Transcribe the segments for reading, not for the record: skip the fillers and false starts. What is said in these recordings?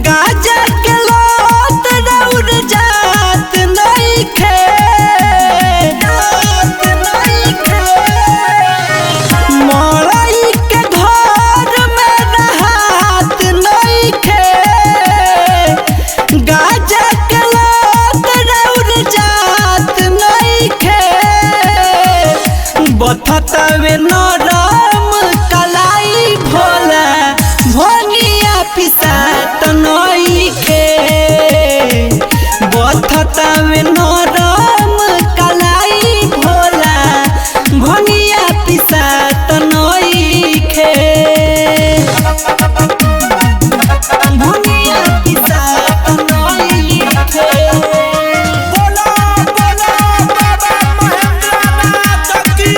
गाजा के लोट रउर जात नइखे, मड़ई के घर में रहत नइखे। गाजा के लोट रउर जात नइखे, बथतवे नरम कलाई भोला भोनिया पिसात नइखे। बथतवे नरम कलाई भोला भोनिया पिसात नइखे। भोनिया पिसात नइखे। बोलो बोलो बाबा महेंद्रनाथ की।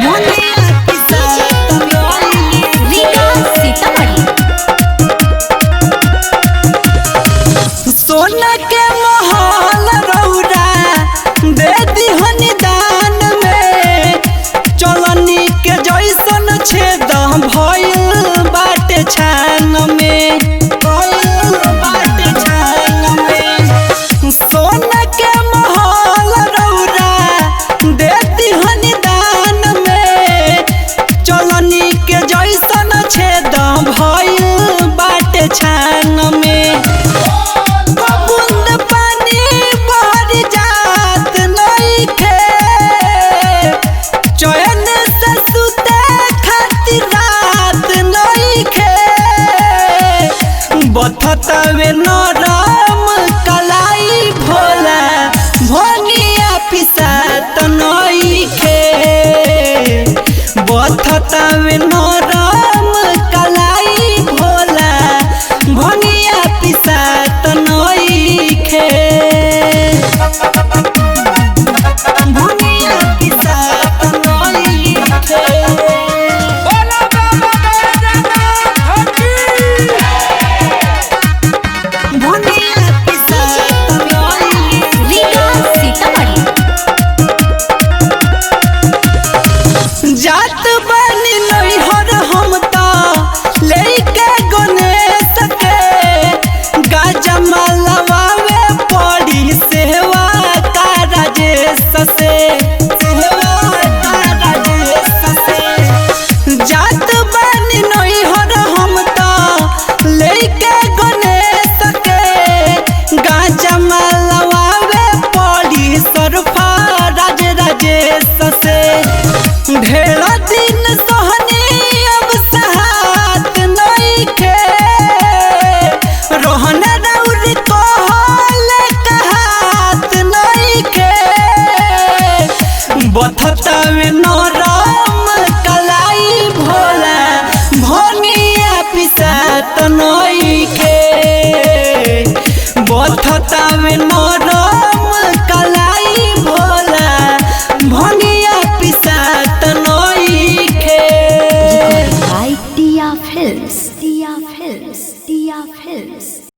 भोनिया पिसात नइखे। विकास सीतामढ़ी। सोना के महल रउरा दे दिहन दान में, चलनी के जैसन छेद भइल बाटे छान में, भइल बाटे छान में। सोना के महल रउरा दे दिहन दान में, चलनी के जैसन छेद भइल बाटे छान में। बूंद पानी बहर जात नइखे, चैन से सुते खातिर रात नइखे। बथतवे नरम कलाई भोला भोनिया पिसात नइखे। बथतवे नरम कलाई भोला भोनिया पिसात नइखे। भोनिया पिसात नइखे। बोलो बाबा महेंद्रनाथ की। भोनिया पिसात नइखे। विकास सीतामढ़ी। जात बनी नैहर हम त लेके गणेश के, गाजा मलवावे पड़ी सेवा का राजेश से, सेवा का राजेश से। जात बनी नैहर हम त लेके गणेश के, गाजा मलवावे पड़ी सरफा राजेश से। ढेर दिन सोहनी अब सहात नइखे, रोहन रउर कहल कहात नइखे। बथतवे नरम कलाई भोला भोनिया पिसात नइखे। बथतवे नरम कलाई भोला भोनिया पिसात नइखे। By Tia Films. Tia Films. Tia Films.